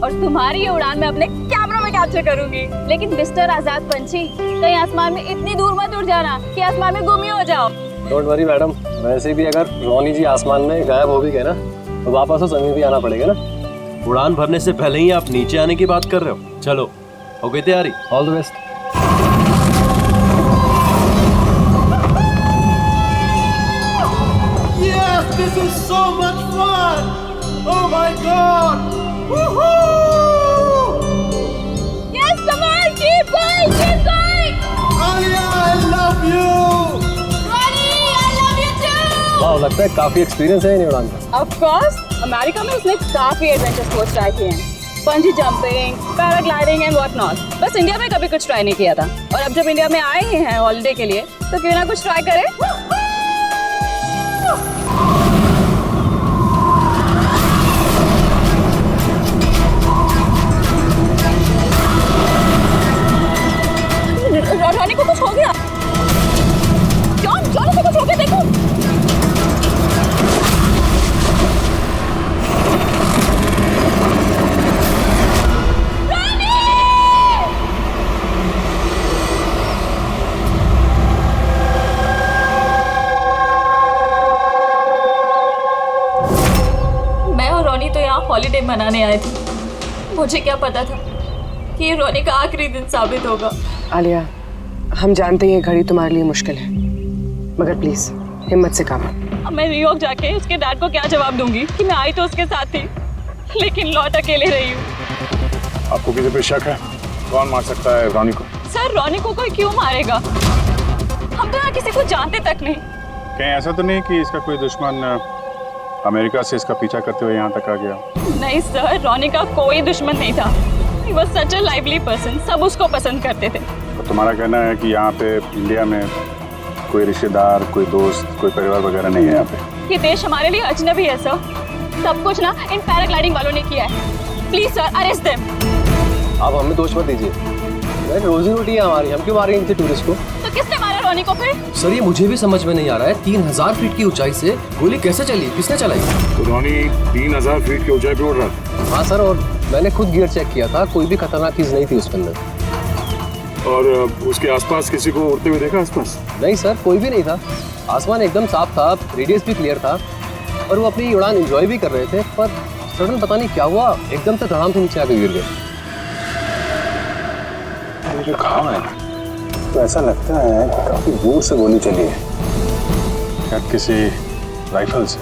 और तुम्हारी ये उड़ान मैं अपने कैमरा में कैप्चर करूंगी। लेकिन मिस्टर आजाद पंछी, कहीं आसमान में इतनी दूर मत उड़ जाना कि आसमान में गुम ही हो जाओ। डोंट वरी मैडम, वैसे भी अगर रोनी जी आसमान में गायब हो भी गए ना तो वापस तो जमीन भी आना पड़ेगा ना। उड़ान भरने से पहले ही आप नीचे आने की बात कर रहे हो। चलो, हो गई तैयारी? All the best. Yes, this is so much fun! Oh my God! Woohoo! Yes, come on, keep going, keep going. Alia, I love you! Ronnie, I love you too. वाह, लगता है काफी एक्सपीरियंस है इन उड़ान का। Of course, अमेरिका में उसने काफी एडवेंचर स्पोर्ट्स ट्राई किए हैं, पंजी jumping, paragliding and what not. बस इंडिया में कभी कुछ ट्राई नहीं किया था, और अब जब इंडिया में आए ही हैं हॉलिडे के लिए तो क्यों ना कुछ ट्राई करें। रोनी को कुछ हो गया। जॉन से कुछ हो गया, देखो। मैं और रोनी तो यहाँ हॉलिडे मनाने आए थे। मुझे क्या पता था कि ये रोनी का आखिरी दिन साबित होगा। आलिया, हम जानते हैं ये घड़ी तुम्हारे लिए मुश्किल है, मगर प्लीज हिम्मत से काम लो। अब मैं न्यूयॉर्क जाके उसके डैड को क्या जवाब दूंगी कि मैं आई तो उसके साथ थी लेकिन लौट अकेले रही हूँ। आपको किसी पे शक है? कौन मार सकता है रोनी को? सर, रोनी को कोई क्यों मारेगा? हम तो यहाँ किसी को जानते तक नहीं। कहीं ऐसा तो नहीं कि इसका कोई दुश्मन अमेरिका से इसका पीछा करते हुए यहाँ तक आ गया? नहीं सर, रोनी का कोई दुश्मन नहीं था। He was such a lively person, सब उसको पसंद करते थे। तो तुम्हारा कहना है कि यहाँ पे इंडिया में कोई रिश्तेदार, कोई दोस्त, कोई परिवार वगैरह नहीं है यहाँ पे? ये देश हमारे लिए अजनबी है सर। सब कुछ ना इन पैराग्लाइडिंग वालों ने किया है। Please sir, arrest them. आप हमें दोष मत दीजिए, रोजी रोटी है हमारी, हम क्यों मारेंगे इनके टूरिस्ट को? तो किसने मारा रोनी को फिर? सर, ये मुझे भी समझ में नहीं आ रहा है। 3000 फीट की ऊंचाई से गोली कैसे चली? किसने चलाई? तो रोनी 3000 फीट की ऊंचाई पे उड़ रहा था। हाँ सर, और मैंने खुद गियर चेक किया था, कोई भी खतरनाक चीज नहीं थी उसके अंदर। और उसके आसपास किसी को उड़ते हुए देखा आसपास? नहीं सर, कोई भी नहीं था। आसमान एकदम साफ था, रेडियस भी क्लियर था, और वो अपनी उड़ान एंजॉय भी कर रहे थे। पर सडन पता नहीं क्या हुआ, एकदम से धड़ाम से नीचे आकर गिर गए। ये जो घाव है ना, तो ऐसा लगता है कि काफी दूर से गोली चली है, शायद किसी राइफल से।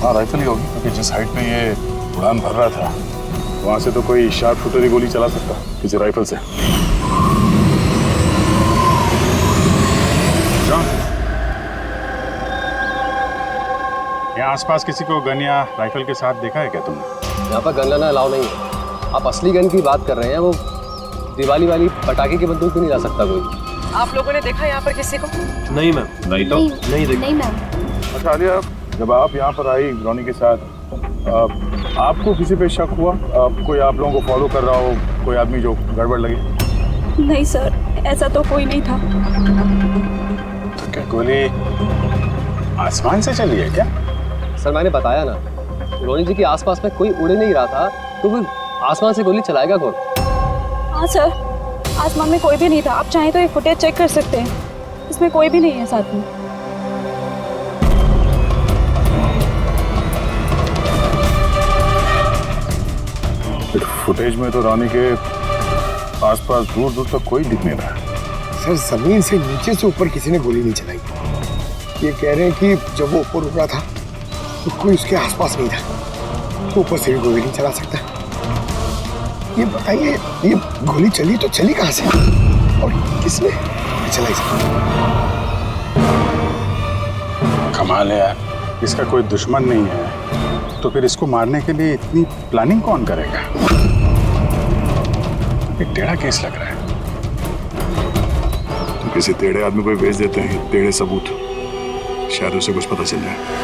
हाँ, राइफल ही होगी, क्योंकि जिस हाइट पे ये उड़ान भर रहा था वहां से तो कोई शार्प शूटर ही गोली चला सकता किसी राइफल से। जॉन, यहाँ आसपास किसी को गन या राइफल के साथ देखा है क्या तुमने? यहाँ पर गन लेना अलाउ नहीं है। आप असली गन की बात कर रहे हैं, वो दिवाली वाली पटाखे की बंदूक भी नहीं ला सकता कोई। आप लोगों ने देखा यहाँ पर किसी को? नहीं मैम, नहीं तो नहीं देखा। नहीं मैम। अच्छा आलिया, जब आप यहाँ पर आई रोनी के साथ, आपको किसी पे शक हुआ? कोई आप लोगों को फॉलो कर रहा हो, कोई आदमी जो गड़बड़ लगे? नहीं सर, ऐसा तो कोई नहीं था। तो क्या गोली आसमान से चली है क्या? सर, मैंने बताया ना, रोनी जी के आसपास में कोई उड़ नहीं रहा था, तो फिर आसमान से गोली चलाएगा कौन? हाँ सर, आसमान में कोई भी नहीं था। आप चाहें तो ये फुटेज चेक कर सकते हैं, इसमें कोई भी नहीं है साथ में। फुटेज में तो रोनी के आसपास दूर दूर तक कोई दिख नहीं रहा। सर, जमीन से नीचे से ऊपर किसी ने गोली नहीं चलाई। ये कह रहे हैं कि जब वो ऊपर उड़ा था तो कोई उसके आसपास नहीं था, तो ऊपर से भी गोली नहीं चला सकता। ये बताइए, ये गोली चली तो चली कहाँ से और किसने चलाई? कमाल है यार, इसका कोई दुश्मन नहीं है तो फिर इसको मारने के लिए इतनी प्लानिंग कौन करेगा? एक टेढ़ा केस लग रहा है। तो किसी टेढ़े आदमी को भेज देते हैं, टेढ़े सबूत, शायद उसे कुछ पता चल जाए।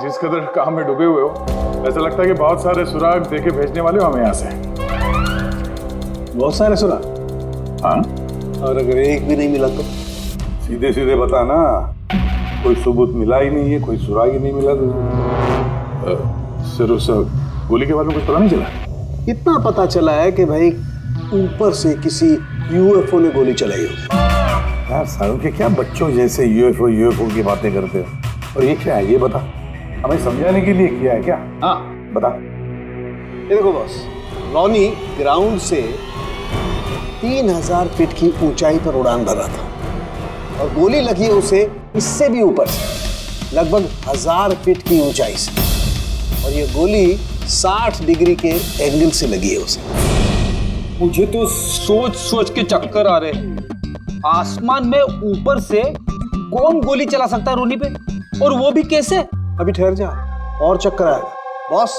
जिस कदर काम में डूबे हुए हो, ऐसा लगता है कि बहुत सारे सुराग देके भेजने वाले हो हमें यहाँ से। बहुत सारे सुराग? हाँ, और अगर एक भी नहीं मिला तो? सीधे सीधे बता ना, कोई सबूत मिला ही नहीं है, कोई सुराग ही नहीं मिला तो? सर उस गोली के बारे में कुछ पता नहीं चला? इतना पता चला है कि भाई ऊपर से किसी यूएफओ ने गोली चलाई हो। यार सालों के क्या बच्चों जैसे यूएफओ की बातें करते हो। और ये क्या है ये बता, हमें समझाने के लिए किया है क्या? हाँ बता। ये देखो बॉस, रॉनी ग्राउंड से 3000 फीट की ऊंचाई पर उड़ान भर रहा था और गोली लगी है उसे इससे भी ऊपर से, लगभग 1000 फीट की ऊंचाई से। और ये गोली 60 डिग्री के एंगल से लगी है उसे। मुझे तो सोच सोच के चक्कर आ रहे हैं। आसमान में ऊपर से कौन गोली चला सकता है रोनी पे, और वो भी कैसे? अभी ठहर जा, और चक्कर आएगा। बॉस,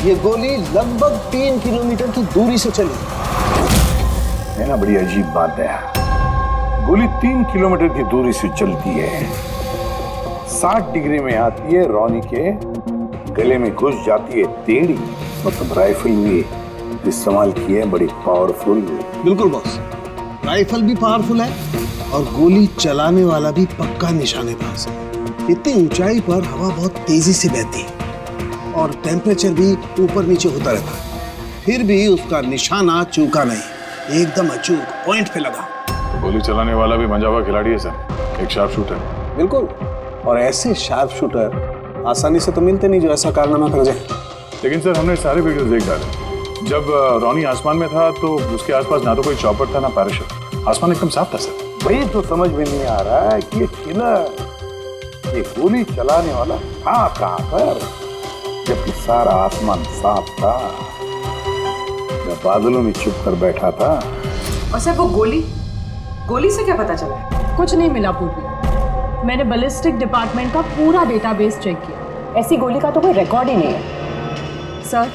ये गोली लगभग 3 किलोमीटर की दूरी से चली है ना। बड़ी अजीब बात है, गोली 3 किलोमीटर की दूरी से चलती है, 60 डिग्री में आती है, रॉनी के गले में घुस जाती है टेढ़ी। मतलब राइफल भी इस्तेमाल की है, बड़ी पावरफुल। बिल्कुल बॉस, राइफल भी पावरफुल है और गोली चलाने वाला भी पक्का निशानेबाज है। इतनी ऊंचाई पर हवा बहुत तेजी से बहती है और टेम्परेचर भी ऊपर नीचे होता रहता है, फिर भी उसका निशाना चूका नहीं, एकदम अचूक पॉइंट पे लगा। गोली चलाने वाला भी मंजा हुआ खिलाड़ी है सर, एक शार्प शूटर। बिल्कुल, और ऐसे शार्प शूटर आसानी से तो मिलते नहीं जो ऐसा कारनामा कर जाए। लेकिन सर हमने सारे वीडियोस देख डाले। जब रॉनी आसमान में था तो उसके आसपास ना तो कोई चॉपर था ना पैराशूट, आसमान एकदम साफ था सर। वही तो समझ में नहीं आ रहा है कि ये किलर, ये गोली चलाने वाला था कहाँ पर, जबकि सारा आसमान साफ था, मैं बादलों में छुप कर बैठा था। और सर वो गोली से क्या पता चला? कुछ नहीं मिला पूर्वी। मैंने बैलिस्टिक डिपार्टमेंट का पूरा डेटाबेस चेक किया, ऐसी गोली का तो कोई रिकॉर्ड ही नहीं है। सर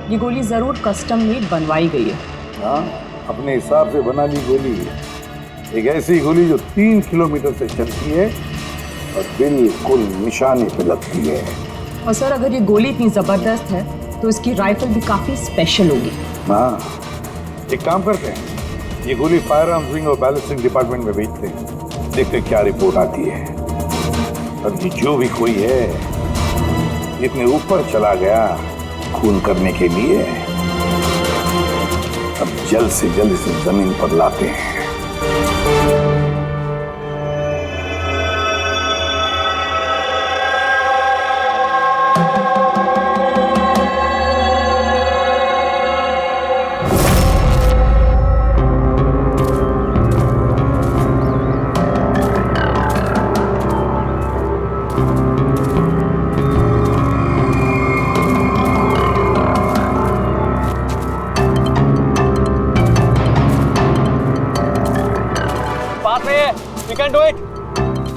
ये गोली जरूर कस्टम मेड बनवाई गई है। हाँ, अपने हिसाब से बना ली गोली, एक ऐसी गोली जो 3 किलोमीटर से चलती है और बिल्कुल निशाने पे लगती है। और सर अगर ये गोली इतनी जबरदस्त है तो इसकी राइफल भी काफी स्पेशल होगी। हाँ, एक काम करते हैं, ये गोली फायर आर्म्स विंग और बैलिस्टिक डिपार्टमेंट में भेजते हैं, देखते क्या रिपोर्ट आती है। अब ये जो भी कोई है इतने ऊपर चला गया खून करने के लिए, अब जल्द से जल्द इसे जमीन पर लाते हैं।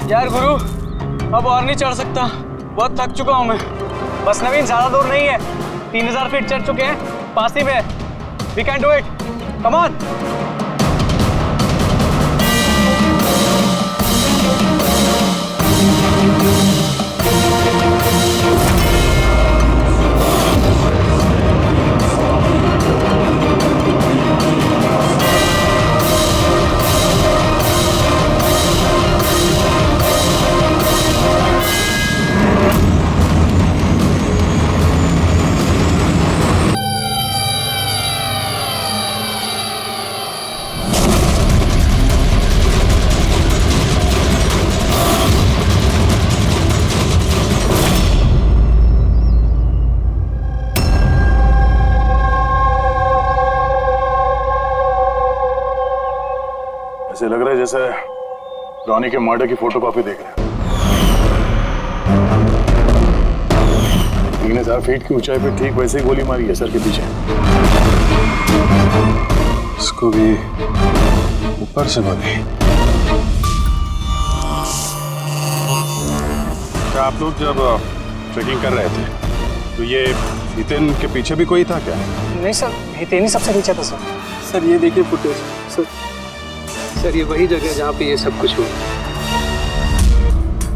यार गुरु, अब और नहीं चढ़ सकता, बहुत थक चुका हूं मैं। बस नवीन, ज्यादा दूर नहीं है, 3000 फीट चढ़ चुके हैं, पास ही में। We can do it, come on. ऐसे लग रहा है जैसे रॉनी के मर्डर की फोटोकॉपी देख रहे हैं। 3000 फीट की ऊंचाई पे ठीक वैसे ही गोली मारी है सर के पीछे। इसको भी ऊपर से गोली। क्या आप लोग जब ट्रेकिंग कर रहे थे तो ये हितेन के पीछे भी कोई था क्या? नहीं सर, हितेन ही सबसे पीछे था सर। सर ये देखिए फुटेज। सर ये वही जगह है जहाँ पे ये सब कुछ हुआ।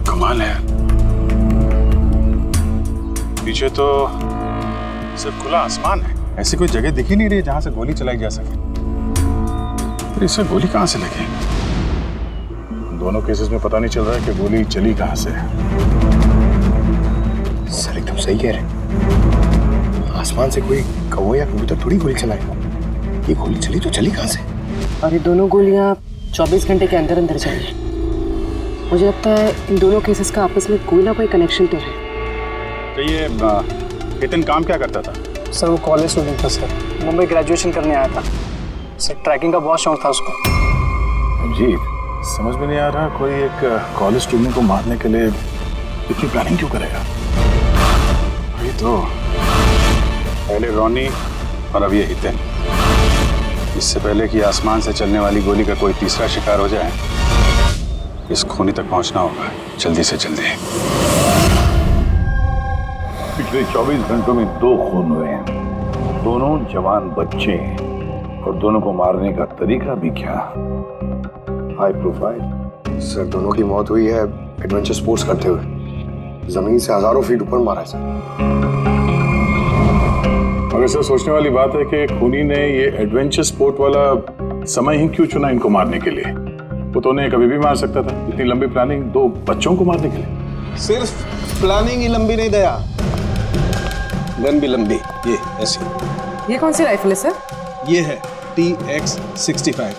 कमाल है, पीछे तो सिर्फ खुला आसमान है, ऐसी कोई जगह दिख ही नहीं रही जहां से गोली चलाई जा सके। फिर इससे गोली कहां से लगी? दोनों केसेस में पता नहीं चल रहा है कि गोली चली कहां से है। सर एकदम सही कह रहे हैं, आसमान से कोई कौवा या कबूतर थोड़ी गोली चलाएगा। ये गोली चली तो चली कहां से? और ये दोनों गोलियां 24 घंटे के अंदर अंदर चली। मुझे लगता है इन दोनों केसेस का आपस में कोई ना कोई कनेक्शन तो है। तो ये हितन काम क्या करता था? सर वो कॉलेज स्टूडेंट था सर, मुंबई ग्रेजुएशन करने आया था सर। ट्रैकिंग का बहुत शौक था उसको। अजीब, समझ में नहीं आ रहा कोई एक कॉलेज स्टूडेंट को मारने के लिए इतनी प्लानिंग क्यों करेगा। वही तो, पहले रॉनी और अब ये हितन। इससे पहले कि आसमान से चलने वाली गोली का कोई तीसरा शिकार हो जाए, इस खूनी तक पहुंचना होगा जल्दी से जल्दी। पिछले 24 घंटों में 2 खून हुए हैं, दोनों जवान बच्चे हैं और दोनों को मारने का तरीका भी क्या हाई प्रोफाइल। सर दोनों की मौत हुई है एडवेंचर स्पोर्ट्स करते हुए, जमीन से हजारों फीट ऊपर मारा है सर। मगर सर सोचने वाली बात है कि खूनी ने ये एडवेंचर स्पोर्ट वाला समय ही क्यों चुना इनको मारने के लिए? वो तो उन्हें कभी भी मार सकता था। इतनी लंबी प्लानिंग 2 बच्चों को मारने के लिए। सिर्फ प्लानिंग ही लंबी नहीं दया, गन भी लंबी। ये ऐसी। ये कौन सी राइफल है सर? ये है TX-65,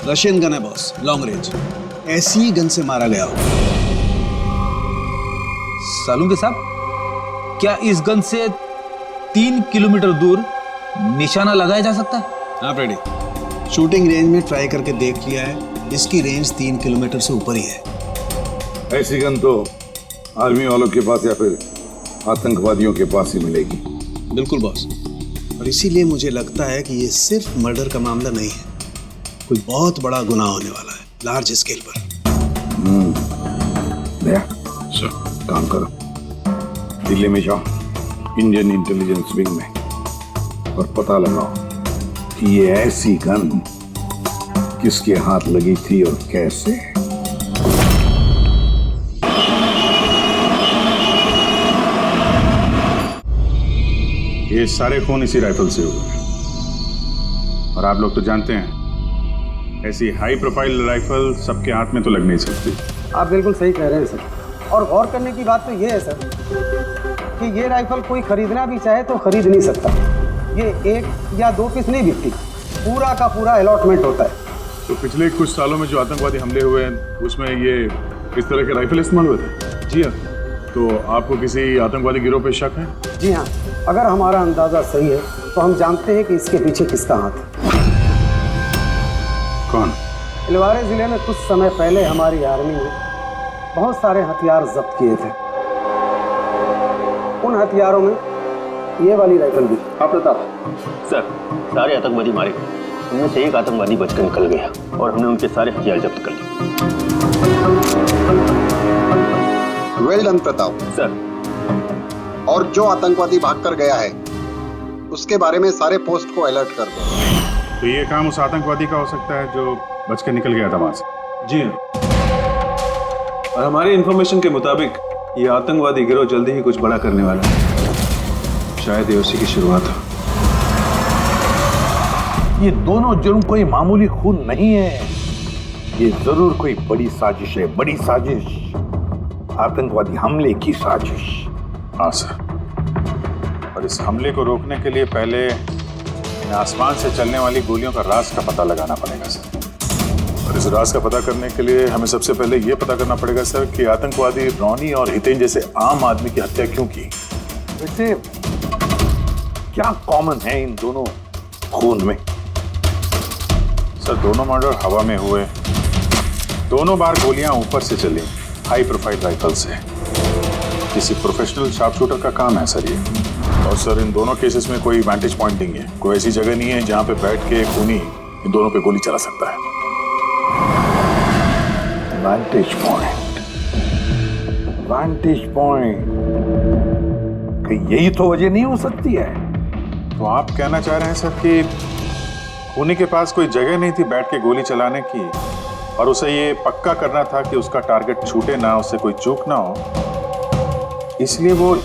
रशियन गन है बॉस, लॉन्ग रेंज। ऐसी गन से मारा गया हो। सालुंके साहब, क्या इस गन से 3 किलोमीटर दूर निशाना लगाया जा सकता है? हाँ फ्रेडी, शूटिंग रेंज में ट्राई करके देख लिया है, इसकी रेंज 3 किलोमीटर से ऊपर ही है। ऐसी गन तो आर्मी वालों के पास या फिर आतंकवादियों के पास ही मिलेगी। बिल्कुल बॉस, और इसीलिए मुझे लगता है कि ये सिर्फ मर्डर का मामला नहीं है, कोई बहुत बड़ा गुनाह होने वाला है, लार्ज स्केल पर। दया, सर काम करो, दिल्ली में जाओ इंडियन इंटेलिजेंस विंग में और पता लगाओ कि ये ऐसी गन किसके हाथ लगी थी और कैसे। ये सारे खून इसी राइफल से हुए और आप लोग तो जानते हैं ऐसी हाई प्रोफाइल राइफल सबके हाथ में तो लग नहीं सकती। आप बिल्कुल सही कह रहे हैं सर। और गौर करने की बात तो ये है सर कि ये राइफल कोई खरीदना भी चाहे तो खरीद नहीं सकता। ये 1 या 2 पीस नहीं बिकती, पूरा का पूरा अलॉटमेंट होता है। तो पिछले कुछ सालों में जो आतंकवादी हमले हुए हैं उसमें ये इस तरह के राइफल इस्तेमाल हुए थे? जी हाँ। तो आपको किसी आतंकवादी गिरोह पे शक है? जी हाँ, अगर हमारा अंदाजा सही है तो हम जानते हैं कि इसके पीछे किसका हाथ है। कौन? इलवारे जिले में कुछ समय पहले हमारी आर्मी ने बहुत सारे हथियार जब्त किए थे। उन हथियारों में ये वाली राइफल भी। हाँ प्रताप सर, सारे आतंकवादी मारे गए, उनमें से एक आतंकवादी बचकर निकल गया और हमने उनके सारे हथियार जब्त कर लिए। Well done Pratap sir. और जो आतंकवादी भागकर गया है उसके बारे में सारे पोस्ट को अलर्ट कर दो। तो ये काम उस आतंकवादी का हो सकता है जो बच के निकल गया था वहां से? जी हाँ, और हमारी इंफॉर्मेशन के मुताबिक ये आतंकवादी गिरोह जल्दी ही कुछ बड़ा करने वाला है। शायद ये उसी की शुरुआत हो। ये दोनों जुर्म कोई मामूली खून नहीं है, ये जरूर कोई बड़ी साजिश है, बड़ी साजिश, आतंकवादी हमले की साजिश। हाँ सर, और इस हमले को रोकने के लिए पहले इन आसमान से चलने वाली गोलियों का राज का पता लगाना पड़ेगा सर। और इस राज का पता करने के लिए हमें सबसे पहले ये पता करना पड़ेगा सर कि आतंकवादी रॉनी और हितेन जैसे आम आदमी की हत्या क्यों की। वैसे क्या कॉमन है इन दोनों खून में? सर दोनों मर्डर हवा में हुए, दोनों बार गोलियां ऊपर से चली, हाई प्रोफाइल राइफल से। किसी प्रोफेशनल शार्प शूटर का काम है सर ये। और सर इन दोनों केसेस में कोई वैंटेज पॉइंट नहीं है, कोई ऐसी जगह नहीं है जहां पे बैठ के खूनी इन दोनों पे गोली चला सकता है। वैंटेज पॉइंट, वैंटेज पॉइंट, कहीं यही तो वजह नहीं हो सकती है? तो आप कहना चाह रहे हैं सर कि खूनी के पास कोई जगह नहीं थी बैठ के गोली चलाने की, और उसे ये पक्का करना था कि उसका टारगेट छूटे ना, उससे कोई चूक ना हो, इसलिए वो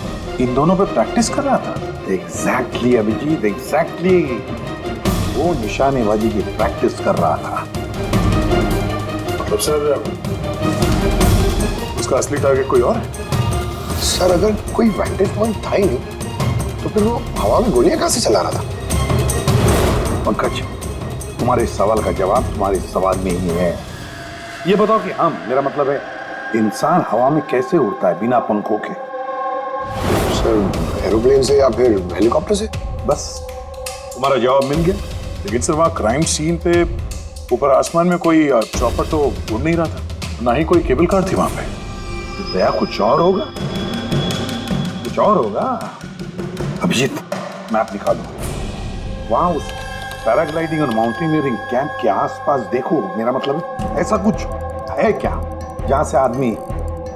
इन दोनों पे प्रैक्टिस कर रहा था। Exactly Abhijeet, exactly. वो निशानेबाजी की प्रैक्टिस कर रहा था। मतलब सर उसका असली टारगेट कोई और है? सर अगर कोई वैंटेज पॉइंट था ही नहीं तो फिर वो हवा में गोलियां कहां से चला रहा था? पंकज, तुम्हारे इस सवाल का जवाब तुम्हारे इस सवाल में ही है। ये बताओ कि मेरा मतलब है इंसान हवा में कैसे उड़ता है बिना पंखों के? सर एरोप्लेन से या फिर हेलीकॉप्टर से। बस तुम्हारा जवाब मिल गया। लेकिन सर वहाँ क्राइम सीन पे ऊपर आसमान में कोई चॉपर तो उड़ नहीं रहा था, ना ही कोई केबल कार थी वहां पे। दया कुछ और होगा, कुछ और होगा। अभिजीत, मैप निकालो। वहां उस पैराग्लाइडिंग और माउंटेनियरिंग कैंप के आसपास देखो। मेरा मतलब ऐसा कुछ है क्या जहां से आदमी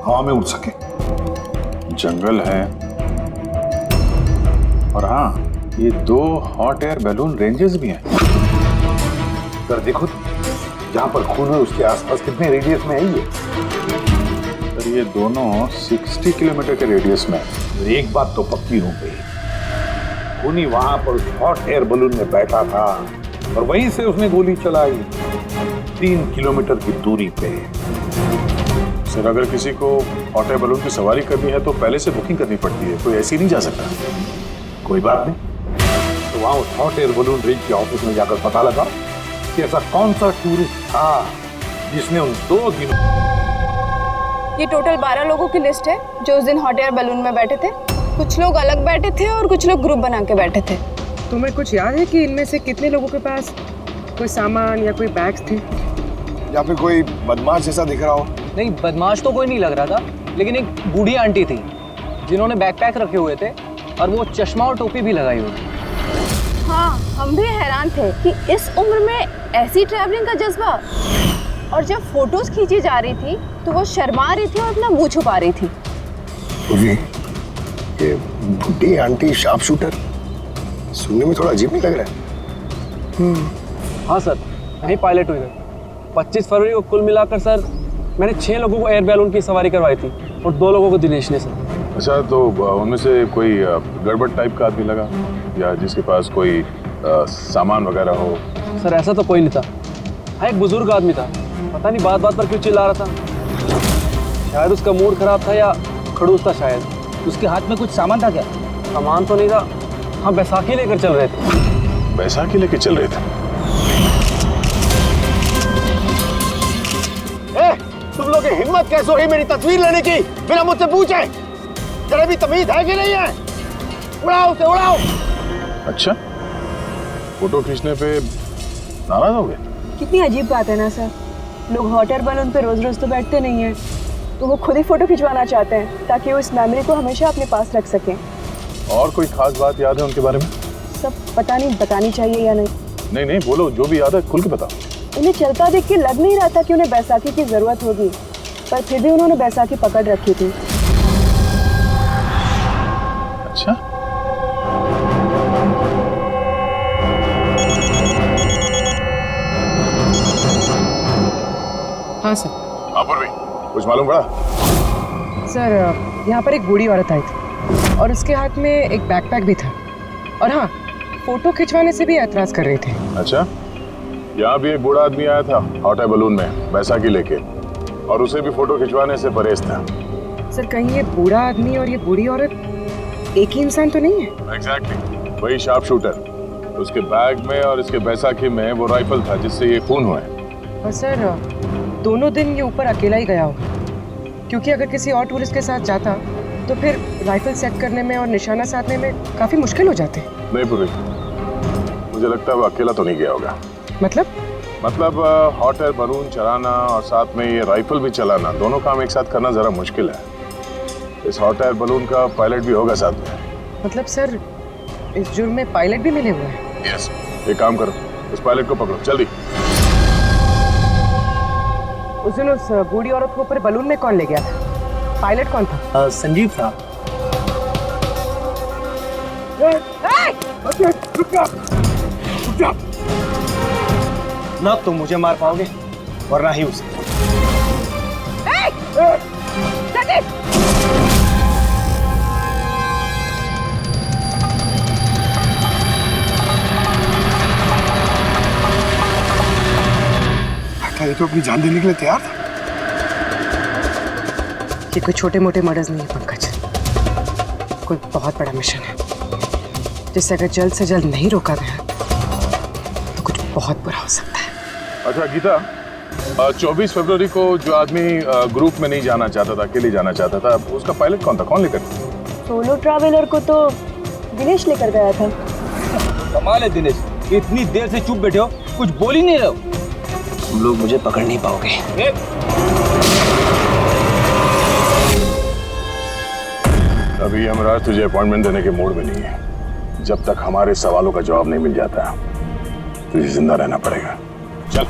हवा में उड़ सके? जंगल है और हाँ, ये 2 हॉट एयर बैलून रेंजेस भी हैं। कर देखो तुम, जहां पर खून है उसके आसपास कितने रेडियस में है ये? सर ये दोनों 60 किलोमीटर के रेडियस में है। एक बात तो पक्की हो गई, खूनी वहां पर उस हॉट एयर बलून में बैठा था और वहीं से उसने गोली चलाई 3 किलोमीटर की दूरी पे। सर अगर किसी को हॉट एयर बलून की सवारी करनी है तो पहले से बुकिंग करनी पड़ती है, कोई ऐसी नहीं जा सकता। कोई बात नहीं, तो वहां उस हॉट एयर बलून रेंज के ऑफिस में जाकर पता लगा कि ऐसा कौन सा टूरिस्ट था जिसने उन 2 दिनों। ये टोटल 12 लोगों की लिस्ट है जो उस दिन हॉट एयर बलून में बैठे थे। कुछ लोग अलग बैठे थे और कुछ लोग ग्रुप बना के बैठे थे। तुम्हें कुछ याद है कि इनमें से कितने लोगों के पास कोई सामान या कोई बैग्स थे? या फिर कोई बदमाश जैसा दिख रहा हो? नहीं, बदमाश तो कोई नहीं लग रहा था, लेकिन एक बूढ़ी आंटी थी जिन्होंने बैकपैक रखे हुए थे और वो चश्मा और टोपी भी लगाई हुई थी। हाँ, हम भी हैरान थे कि इस उम्र में ऐसी ट्रैवलिंग का जज्बा। और जब फोटोज खींची जा रही थी तो वो शर्मा रही थी और अपना मुंह छुपा रही थी। ये बुढ़ी आंटी शार्प शूटर सुनने में थोड़ा अजीब नहीं लग रहा है? हाँ सर, यही पायलट हुई थी। 25 फरवरी को कुल मिलाकर सर मैंने 6 लोगों को एयर बैलून की सवारी करवाई थी और 2 लोगों को दिनेश ने सर। अच्छा, तो उनमें से कोई गड़बड़ टाइप का आदमी लगा या जिसके पास कोई सामान वगैरह हो? सर ऐसा तो कोई नहीं था। हाँ, एक बुजुर्ग आदमी था, पता नहीं बात बात पर क्यों चिल्ला रहा था। शायद उसका मूड खराब था या खड़ूस था शायद। उसके हाथ में कुछ सामान था क्या? सामान तो नहीं था। हाँ, बैसाखी लेकर चल रहे थे। बैसाखी लेकर चल रहे थे? तुम लोग की हिम्मत कैसे हुई मेरी तस्वीर लेने की बिना मुझसे पूछे? जरा भी तमीज है कि नहीं है? उड़ाओ उसे, उड़ाओ। अच्छा, फोटो खींचने पे नाराज हो गए? कितनी अजीब बात है ना सर। लोग हॉट एयर बलून पे रोज रोज तो बैठते नहीं हैं, तो वो खुद ही फोटो खिंचवाना चाहते हैं ताकि वो इस मेमोरी को हमेशा अपने पास रख सकें। और कोई खास बात याद है उनके बारे में? सब पता नहीं बतानी चाहिए या नहीं। नहीं नहीं, बोलो, जो भी याद है खुल के बताओ। उन्हें चलता देख के लग नहीं रहा था कि उन्हें बैसाखी की जरूरत होगी, पर फिर भी उन्होंने बैसाखी पकड़ रखी थी। अच्छा, हाँ सर। अपूर्वी, कुछ मालूम पड़ा? सर यहाँ पर एक बूढ़ी औरत आई थी और उसके हाथ में एक बैकपैक भी था। और हाँ, फोटो खिंचवाने से भी एतराज कर रहे थे। अच्छा, यहाँ भी एक बूढ़ा आदमी आया था हॉट एयर बलून में बैसाखी लेके, और उसे भी फोटो खिंचवाने से परहेज था। सर कहीं ये बूढ़ा आदमी और ये बूढ़ी औरत एक ही इंसान तो नहीं है? एग्जैक्टली, वही शार्प शूटर। उसके बैग में और इसके बैसाखी में वो राइफल था जिससे ये खून हुआ है। और सर दोनों दिन ये ऊपर अकेला ही गया होगा, क्योंकि अगर किसी और टूरिस्ट के साथ जाता तो फिर राइफल सेट करने में और निशाना साधने में काफी मुश्किल हो जाते। नहीं पूरी, मुझे लगता है वो अकेला तो नहीं गया होगा। मतलब हॉट एयर बलून चलाना और साथ में ये राइफल भी चलाना, दोनों काम एक साथ करना जरा मुश्किल है। इस हॉट एयर बलून का पायलट भी होगा साथ में। मतलब सर इस जुर्म में पायलट भी मिले हुए हैं? यस, एक काम करो, उस पायलट को पकड़ो जल्दी। उस दिन उस बूढ़ी औरत को ऊपर बलून में कौन ले गया था? पायलट कौन था? संजीव था। ना तुम मुझे मार पाओगे और ना ही उसे। मैं तो अपनी जान देने के लिए तैयार था। ये कोई छोटे मोटे मर्डर्स नहीं है पंकज, कोई बहुत बड़ा मिशन है जिसे अगर जल्द से जल्द नहीं रोका गया तो कुछ बहुत बुरा हो सकता है। अच्छा गीता, 24 फरवरी को जो आदमी ग्रुप में नहीं जाना चाहता था, अकेले जाना चाहता था, उसका पायलट कौन था? कौन लेकर? सोलो ट्रैवलर को तो दिनेश लेकर गया था। कमाल है दिनेश, इतनी देर से चुप बैठे हो, कुछ बोल ही नहीं रहे हो। तुम लोग मुझे पकड़ नहीं पाओगे। अभी यमराज तुझे अपॉइंटमेंट देने के मूड में नहीं है। जब तक हमारे सवालों का जवाब नहीं मिल जाता तुझे जिंदा रहना पड़ेगा। चल।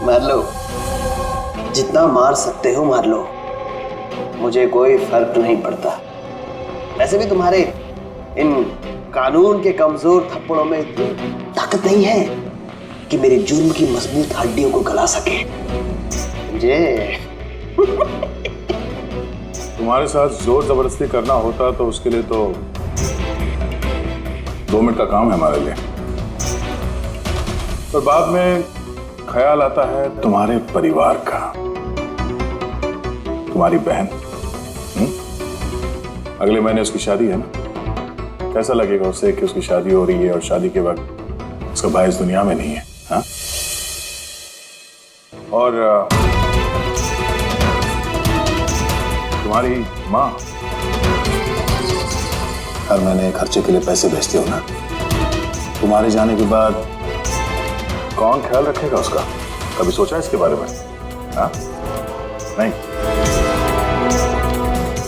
मार लो, जितना मार सकते हो मार लो, मुझे कोई फर्क नहीं पड़ता। वैसे भी तुम्हारे इन कानून के कमजोर थप्पड़ों में इतनी ताकत नहीं है कि मेरे जुर्म की मजबूत हड्डियों को गला सके। मुझे तुम्हारे साथ जोर जबरदस्ती करना होता तो उसके लिए तो 2 मिनट का काम है हमारे लिए, पर बाद में ख्याल आता है तुम्हारे परिवार का, तुम्हारी बहन। अगले महीने उसकी शादी है ना, कैसा लगेगा उसे कि उसकी शादी हो रही है और शादी के वक्त उसका भाई इस दुनिया में नहीं है? हाँ? और तुम्हारी माँ हर महीने खर्चे के लिए पैसे भेजती हो ना, तुम्हारे जाने के बाद कौन ख्याल रखेगा उसका? कभी सोचा है इसके बारे में? हाँ? नहीं?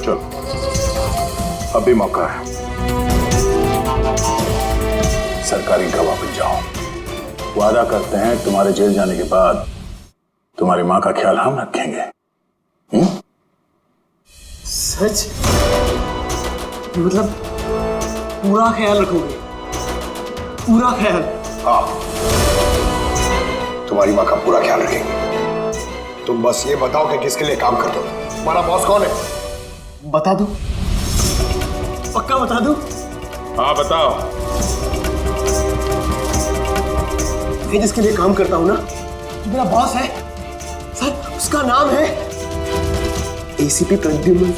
चलो, अब भी मौका है, सरकारी गवाह बन जाओ। वादा करते हैं तुम्हारे जेल जाने के बाद तुम्हारी माँ का ख्याल हम रखेंगे। सच? मतलब पूरा ख्याल रखोगे? पूरा ख्याल? हाँ, तुम्हारी माँ का पूरा ख्याल रखेंगे। तुम बस ये बताओ कि किसके लिए काम करते हो? तुम्हारा बॉस कौन है? बता दो, पक्का बता दो? हाँ बताओ। मैं जिसके लिए काम करता हूं ना, मेरा बॉस है सर, उसका नाम है एसीपी प्रद्युम्न।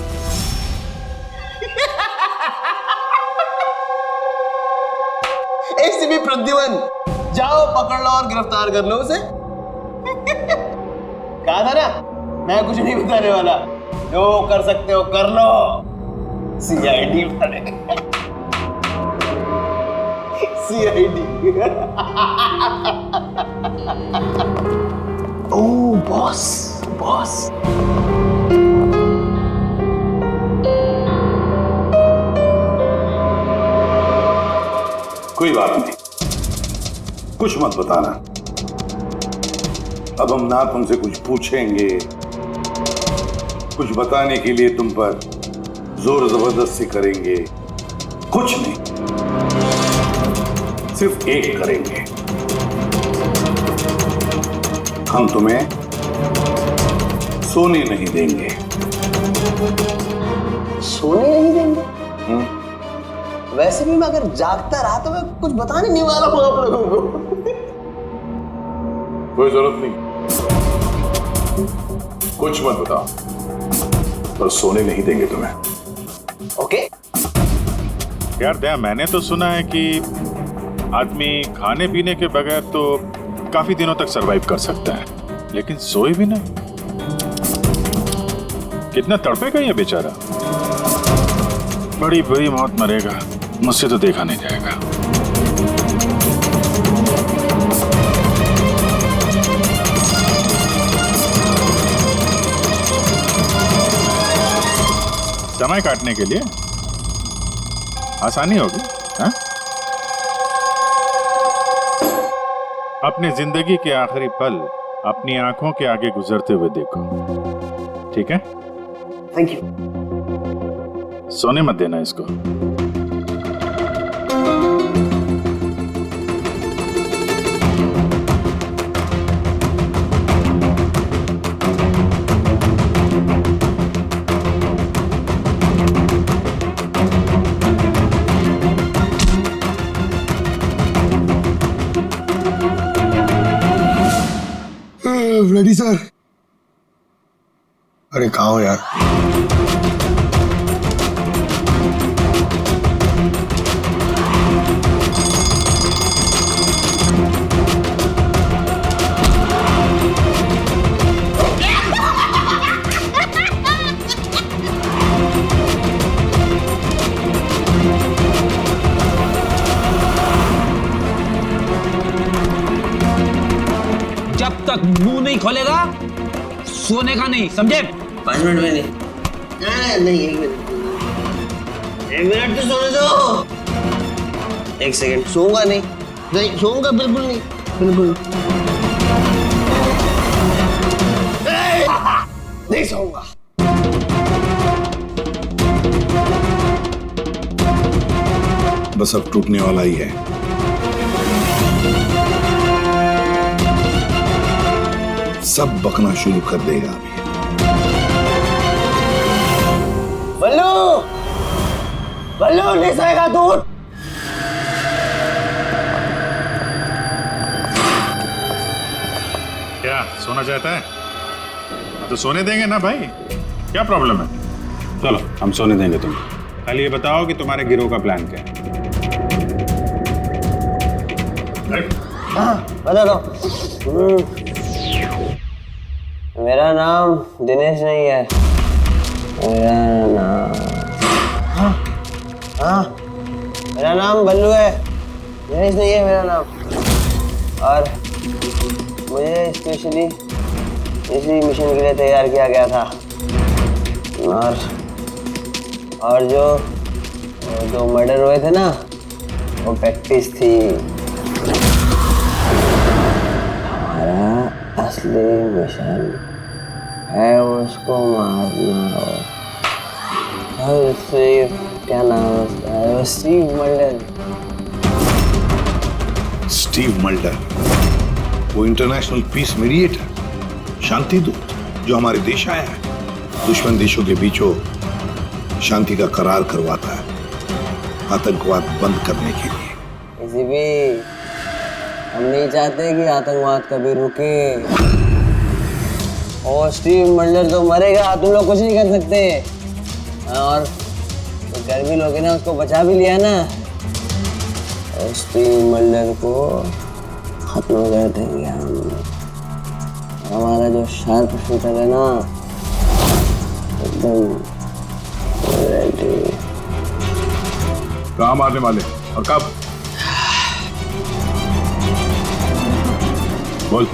एसीपी प्रद्युम्न, जाओ पकड़ लो और गिरफ्तार कर लो उसे। कहा था ना, मैं कुछ नहीं बताने वाला, जो कर सकते हो कर लो। CID CID. Oh boss, boss. कोई बात नहीं, कुछ मत बताना। अब हम ना तुमसे कुछ पूछेंगे, कुछ बताने के लिए तुम पर जोर जबरदस्ती करेंगे, कुछ नहीं, सिर्फ एक करेंगे, हम तुम्हें सोने नहीं देंगे। सोने नहीं देंगे? वैसे भी मैं अगर जागता रहा तो मैं कुछ बताने नहीं वाला हूं आप लोगों को। कोई जरूरत नहीं, कुछ मत बताओ, पर सोने नहीं देंगे तुम्हें। ओके? यार दया, मैंने तो सुना है कि आदमी खाने पीने के बगैर तो काफी दिनों तक सरवाइव कर सकता है, लेकिन सोए भी नहीं। कितना तड़पेगा ये बेचारा, बड़ी बुरी मौत मरेगा, मुझसे तो देखा नहीं जाएगा। समय काटने के लिए आसानी होगी, हाँ? अपनी जिंदगी के आखिरी पल अपनी आंखों के आगे गुजरते हुए देखो, ठीक है? Thank you. सोने मत देना इसको। Ready sir. अरे कहाँ हो यार? जब तक मुंह नहीं खोलेगा सोने का नहीं, समझे? 5 मिनट में नहीं। नहीं 1 मिनट। 1 मिनट तो सोने दो। 1 सेकंड। सोऊंगा नहीं। नहीं सोऊंगा बिल्कुल नहीं। बिल्कुल नहीं सोऊंगा। बस अब टूटने वाला ही है। सब बकना शुरू कर देगा अभी। बल्लू, बल्लू नहीं सोएगा तू। क्या सोना चाहता है? तो सोने देंगे ना भाई, क्या प्रॉब्लम है? चलो हम सोने देंगे तुम्हें। खाली ये बताओ कि तुम्हारे गिरोह का प्लान क्या है? हाँ बता दो। मेरा नाम दिनेश नहीं है। मेरा नाम मेरा नाम बल्लू है। दिनेश नहीं है मेरा नाम। और मुझे स्पेशली इसी मिशन के लिए तैयार किया गया था। और जो मर्डर हुए थे ना, वो प्रैक्टिस थी। हमारा असली मिशन है उसको मारना। और क्या नाम है उसका? Steve Mulder. स्टीव मल्डर, वो इंटरनेशनल पीस मीडिएटर, शांति दूत जो हमारे देश आया है, दुश्मन देशों के बीचों शांति का करार करवाता है, आतंकवाद बंद करने के लिए। किसी भी हम नहीं चाहते कि आतंकवाद कभी रुके। और स्टीव मल्डर तो मरेगा, तुम लोग कुछ नहीं कर सकते। और तो कर भी लोगे ना, उसको बचा भी लिया ना, और स्टीव मल्डर को खत्म कर देंगे हम। हमारा जो शार्प शूटर है ना, एकदम रेडी। कहाँ मारने वाले और कब? बोल।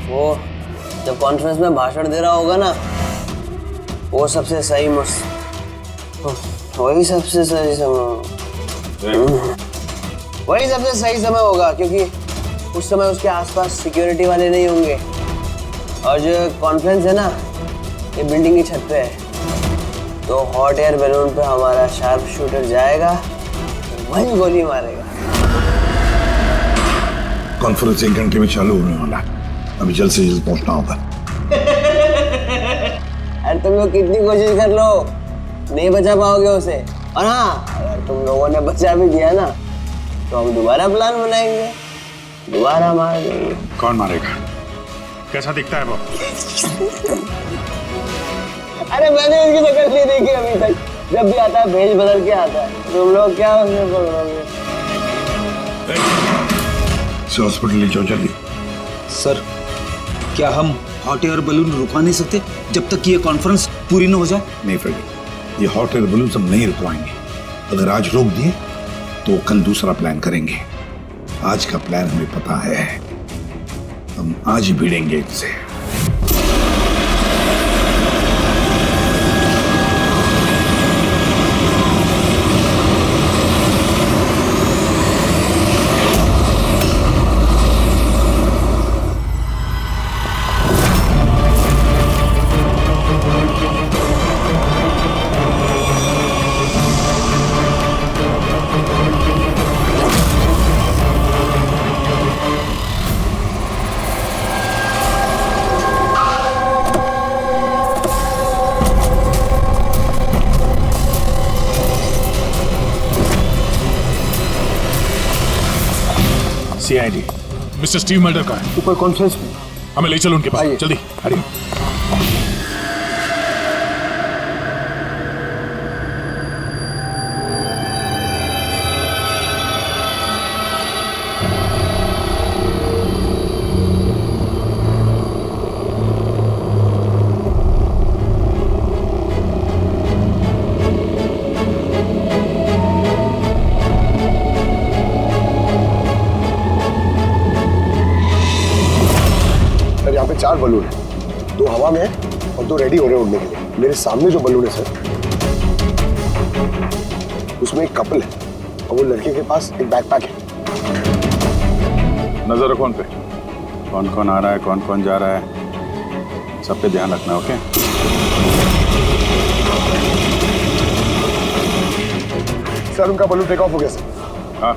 वो जब कॉन्फ्रेंस में भाषण दे रहा होगा ना, वो सबसे सही वही सबसे सही समय होगा, क्योंकि उस समय उसके आसपास सिक्योरिटी वाले नहीं होंगे। और जो कॉन्फ्रेंस है ना, ये बिल्डिंग की छत पे है, तो हॉट एयर बैलून पे हमारा शार्प शूटर जाएगा, वहीं गोली मारेगा। कॉन्फ्रेंस 1 घंटे में चालू होने वाला है, अभी जल्द से जल्द पहुंचना होगा। अरे तुम लोग कितनी कोशिश कर लो, नहीं बचा पाओगे उसे। और हाँ, अगर तुम लोगों ने बचा भी दिया ना, तो हम दोबारा प्लान बनाएंगे, दोबारा मार देंगे। कौन मारेगा? कैसा दिखता है वो? अरे मैंने उसकी शक्ल नहीं देखी अभी तक। जब भी आता है भेज बदल के आता है। तुम लोग क्या उसमें पकड़ोगे? हॉस्पिटल ले जाओ जल्दी। सर, क्या हम हॉट एयर बलून रुकवा नहीं सकते जब तक ये कॉन्फ्रेंस पूरी न हो जाए? नहीं फ्रेडी, ये हॉट एयर बलून हम नहीं रुकवाएंगे। अगर आज रोक दिए तो कल दूसरा प्लान करेंगे। आज का प्लान हमें पता है, हम आज ही भिड़ेंगे इनसे। CID, मिस्टर स्टीव मल्डर का है। ऊपर कॉन्फ्रेंस में। हमें ले चलो उनके पास, जल्दी हरी। यहाँ पे 4 बलून है, 2 हवा में है और 2 रेडी हो रहे हैं उड़ने के लिए। मेरे सामने जो बलून है सर, उसमें एक कपल है और वो लड़के के पास एक बैकपैक है। नजर रखो उन पे, कौन कौन आ रहा है, कौन कौन जा रहा है, सब पे ध्यान रखना। ओके सर, उनका बलून टेक ऑफ हो गया सर। हाँ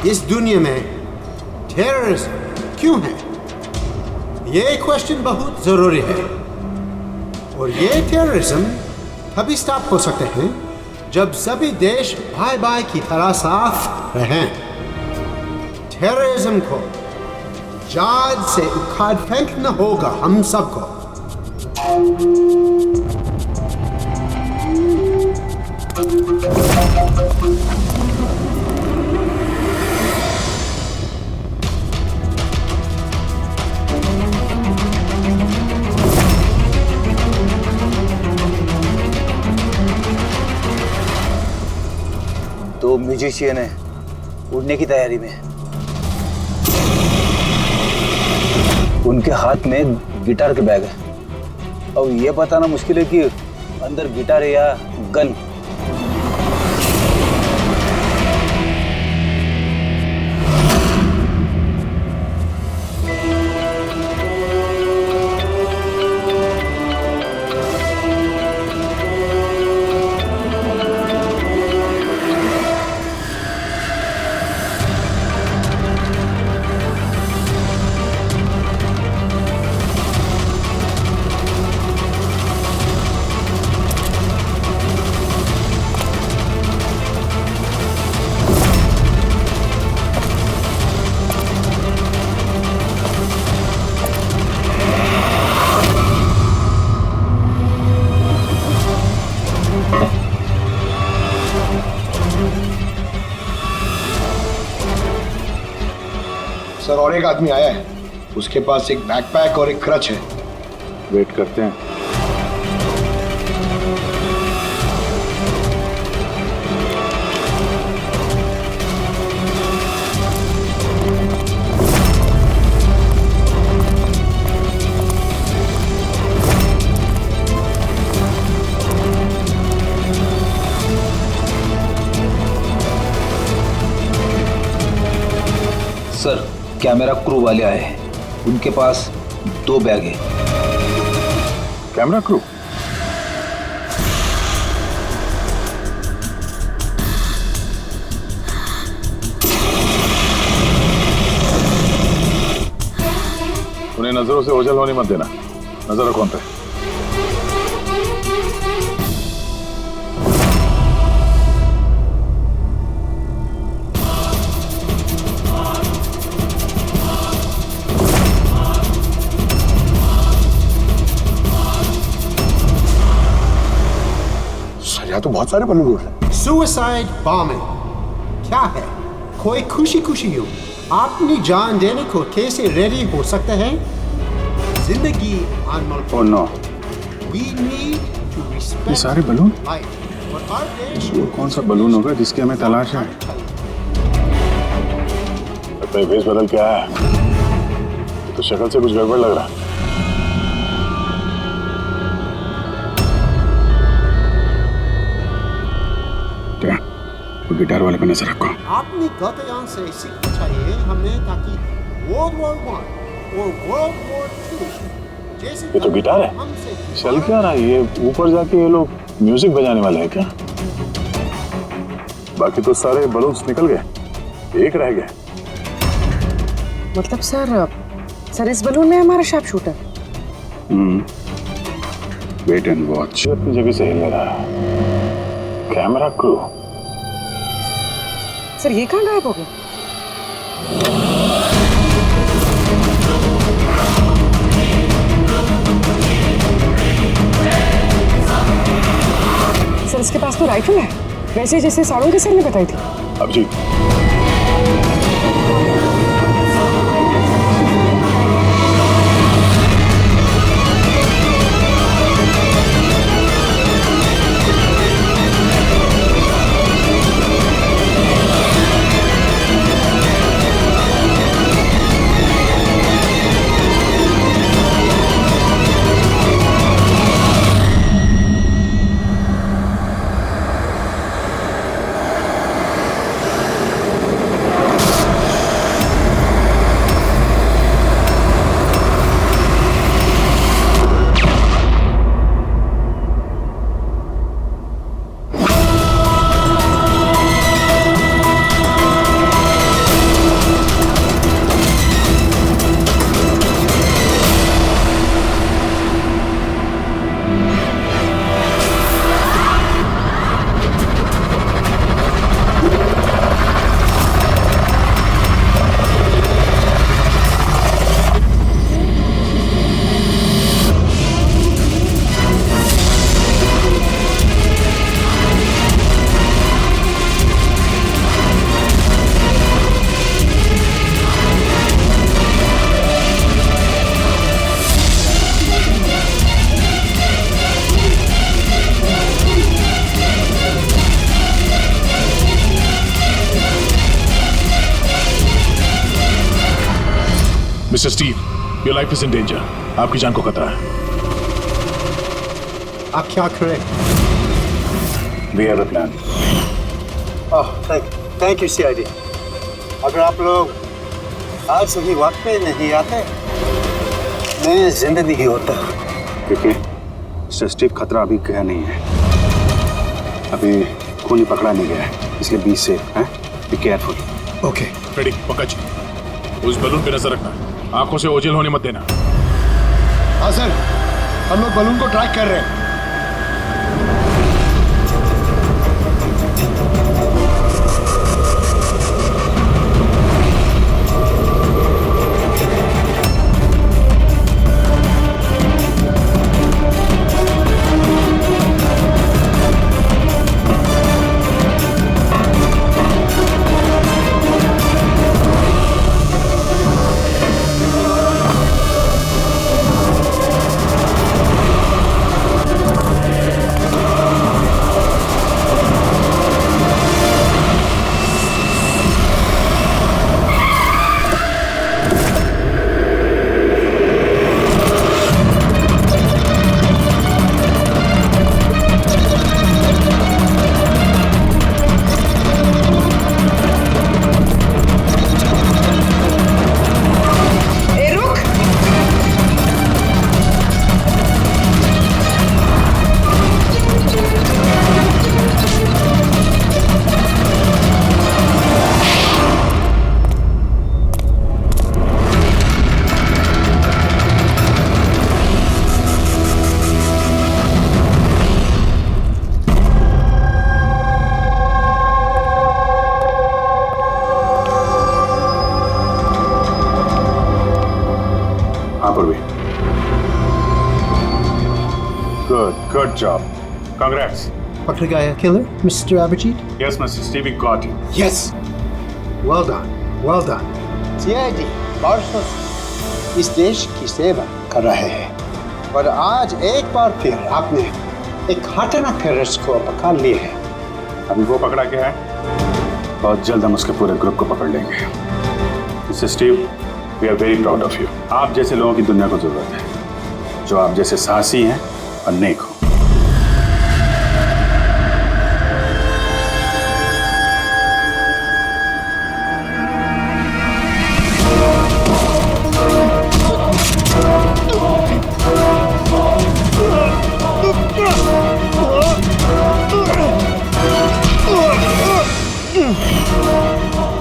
इस दुनिया में टेररिज्म क्यों है, ये क्वेश्चन बहुत जरूरी है। और ये टेररिज्म तभी स्टॉप हो सकते हैं जब सभी देश भाई भाई की तरह साथ रहें। टेररिज्म को जड़ से उखाड़ फेंकना होगा हम सबको। दो म्यूजिशियन है उड़ने की तैयारी में। उनके हाथ में गिटार के बैग है और ये बताना मुश्किल है कि अंदर गिटार है या गन। सर, और एक आदमी आया है, उसके पास एक बैकपैक और एक क्रच है। वेट करते हैं। सर, कैमरा क्रू वाले आए हैं, उनके पास 2 बैग है। Camera crew? उन्हें नजरों से ओझल होने मत देना। नजर रखो उन पे। यहाँ तो बहुत सारे बलून उड़। सुसाइड बॉम्बिंग क्या है? कोई खुशी खुशी हो अपनी जान देने को कैसे रेडी हो सकते हैं? जिंदगी अनमोल। Oh no, We need to respect ये सारे बलून? life. और our देश वो कौन सा बलून होगा जिसकी हमें तलाश है? लगता है भेष बदल के आया है। तो शक्ल से कुछ गड़बड़ लग रहा है। गिटार वाले पे नजर रखो। अपनी गलतियों से सीखना चाहिए हमें, ताकि World War I और World War II जैसे ये तो गिटार है। चल क्या रहा है ये? ऊपर जाके ये लोग म्यूजिक बजाने वाले हैं क्या? बाकी तो सारे बलून्स निकल गए, एक रह गया। मतलब सर इस बलून में हमारा sharp shooter. Wait and watch. अपनी जगह से हिल नहीं रहा। Camera crew. सर ये कहाँ गायब हो गए? सर इसके पास तो राइफल है, वैसे जैसे साड़ों के सर ने बताई थी। Abhijeet, mister Steve, your life is in danger. आपकी जान को खतरा है। आप क्या करें? We have a plan. Thank you CID. अगर आप लोग आज सही वक्त पे नहीं आते, मैं जिंदा नहीं होता। देखिए मिस्टर स्टीव, खतरा अभी गया नहीं है। अभी खूनी पकड़ा नहीं गया है, इसलिए बीच से हैं, be careful. Okay ready Pankaj, उस बलून पे नजर रखना, आंखों से ओझल होने मत देना। हाँ सर, हम लोग बलून को ट्रैक कर रहे हैं। Good job. Congrats. पकड़ गया killer, Mr. Abhijit? Yes, Mr. Steve, we got you. Yes. Well done. Well done. CID बरसों से इस देश की सेवा कर रहे हैं और आज एक बार फिर आपने एक खतरनाक टेररिस्ट को पकड़ लिए है। अभी वो पकड़ा गया है, बहुत जल्द हम उसके पूरे ग्रुप को पकड़ लेंगे। Mister Steve, we are very proud of you. आप जैसे लोगों की दुनिया को जरूरत है, जो आप जैसे साहसी हैं और नेक हो।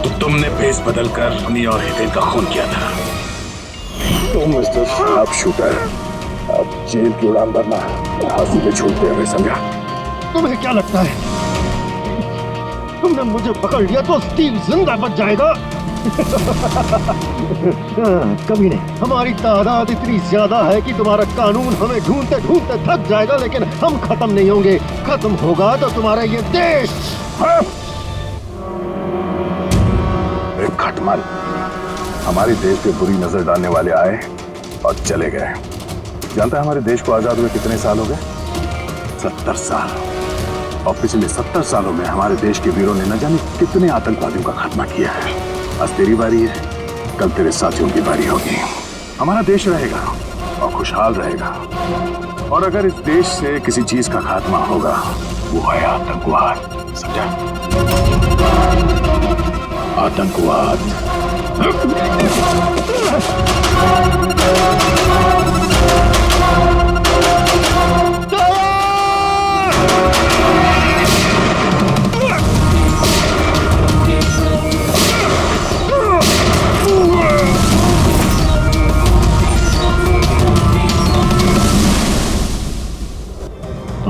तो तुमने भेस बदलकर अपनी और हितेन का खून किया था। तुम मिस्टर शार्प शूटर अब जेल की उड़ान भरना हाथ पे छोड़ते हमें, समझा? तुम्हें क्या लगता है तुमने मुझे पकड़ लिया तो स्टीव जिंदा बच जाएगा? कभी नहीं। हमारी तादाद इतनी ज्यादा है कि तुम्हारा कानून हमें ढूंढते ढूंढते थक जाएगा, लेकिन हम खत्म नहीं होंगे। खत्म होगा तो तुम्हारा ये देश। एक खटमल हमारे देश पे बुरी नजर डालने वाले आए और चले गए। जानता है हमारे देश को आजाद हुए कितने साल हो गए? 70 साल। और पिछले 70 सालों में हमारे देश के वीरों ने न जाने कितने आतंकवादियों का खात्मा किया है। आज तेरी बारी है, कल तेरे साथियों की बारी होगी। हमारा देश रहेगा और खुशहाल रहेगा। और अगर इस देश से किसी चीज का खात्मा होगा, वो है आतंकवाद, समझा? आतंकवाद।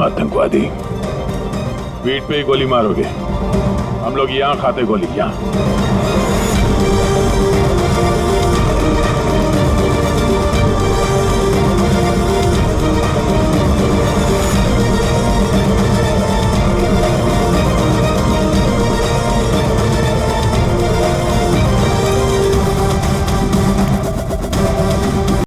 आतंकवादी पीठ पे ही गोली मारोगे? हम लोग यहाँ खाते गोली, यहाँ।